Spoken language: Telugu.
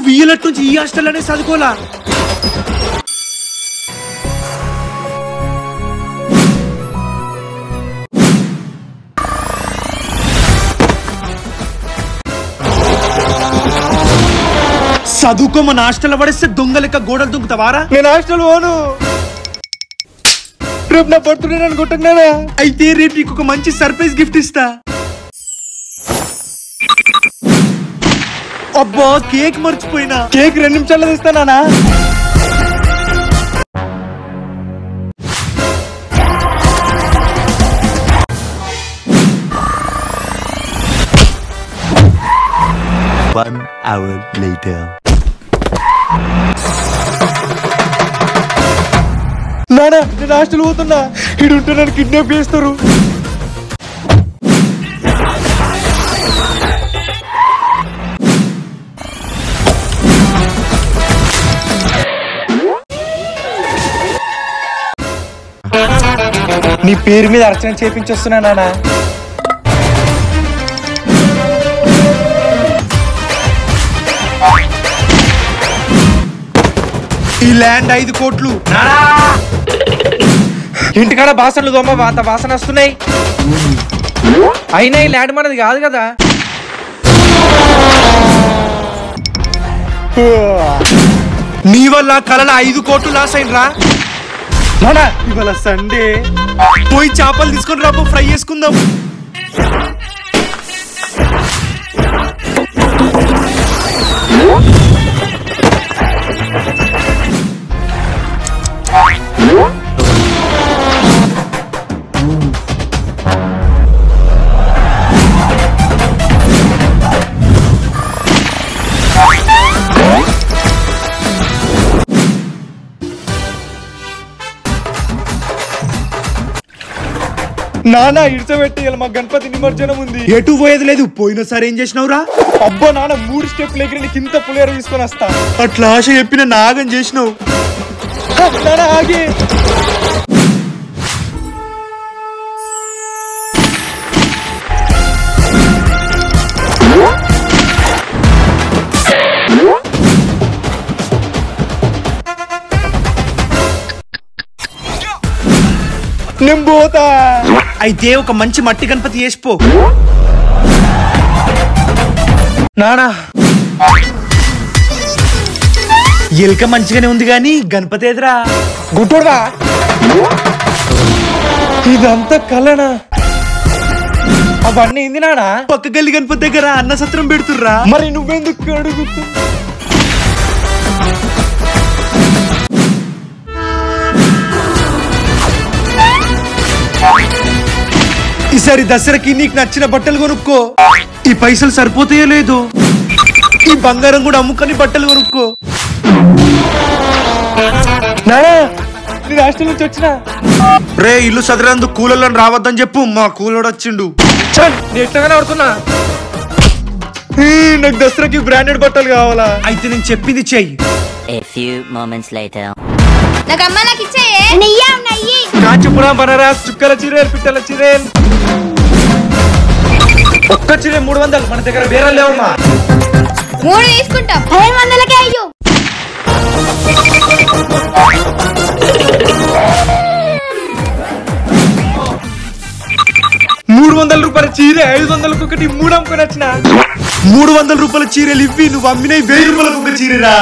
నువ్వు వీళ్ళట్ నుంచి ఈ హాస్టల్లోనే చదువుకోలా? చదువుకో మన హాస్టల్లో పడేస్తే దొంగ లెక్క గోడలు దుంకుతావారా? నేను హాస్టల్ పోను. రేపు నా బర్త్డే అనుకుంటున్నారా? అయితే రేపు నీకు ఒక మంచి సర్ప్రైజ్ గిఫ్ట్ ఇస్తా. అబ్బా కేక్ మర్చిపోయినా. కేక్ 2 నిమిషాల్లో ఇస్తానా? One hour later. నానా నేను హాస్టల్ పోతున్నా. ఇడుంటే నన్ను కిడ్నాప్ చేస్తారు. నీ పేరు మీద అర్చన చేపించొస్తున్నా నానా. ఈ ల్యాండ్ 5 కోట్లు. ఇంటికాడ బాసనలు దొమ్మ అంత వాసన వస్తున్నాయి. అయినా ఈ ల్యాండ్ మనది కాదు కదా. నీ వల్ల కళల 5 కోట్లు లాస్ అయినరా. నానా ఇవాళ సండే, పోయి చేపలు తీసుకొని రాబో, ఫ్రై చేసుకుందాం. నానా ఇడ్చబెట్టి మా గణపతి నిమజ్జనం ఉంది. ఎటు పోయేది లేదు. పోయినసారి ఏం చేసినావురా? అబ్బా నాన్న 3 స్టెప్లు ఎగిరి నీకు ఇంత పులిహోర తీసుకొని వస్తా. అట్లా ఆశ చెప్పిన నాగం చేసినావు. నానా ఆగి. నేను పోతా. అయితే ఒక మంచి మట్టి గణపతి వేసిపో. నానా ఎలుక మంచిగానే ఉంది గాని గణపతి ఎదురా. గుట్టుడువా ఇదంతా కలనా? అవన్నీ ఏంది నానా? పక్క గల్లి గణపతి దగ్గర అన్న సత్రం పెడుతుర్రా. మరి నువ్వెందుకు అడుగుతు? ఈసారి దసరాకి నీకు నచ్చిన బట్టలు కొనుక్కో. ఈ పైసలు సరిపోతాయో లేదు. ఈ బంగారం కూడా అమ్ముకొని బట్టలు కొనుక్కో. నానా నేను హాస్టల్ నుంచి వచ్చిన. రే ఇల్లు సదరందు కూలర్లను రావద్దని చెప్పు. మా కూలోడు వచ్చిండు. నేను ఎట్లాగానే ఆడుతున్నా. నాకు దసరాకి బ్రాండెడ్ బట్టలు కావాలా? అయితే నేను చెప్పింది చెయ్యి. A few moments later. నాకమ్మ నాకు ఇచ్చేయే. నెయ్యి నెయ్యి. కాంచీపురం బనారస్ చుక్కల చీరలు పిట్టల చీరలు. ఒక్క చీర 300. మన దగ్గర వేరే లేవమ్మా. 3 తీసుకుంటాం. 500కే అయ్యో. 300 రూపాయల చీర 500కు ఒకటి 3 అమ్ముకొని వచ్చిన. 300 రూపాయల చీరలు ఇవ్వి నువ్వు అమ్మినవి 1000 రూపాయలకు ఒక చీరరా.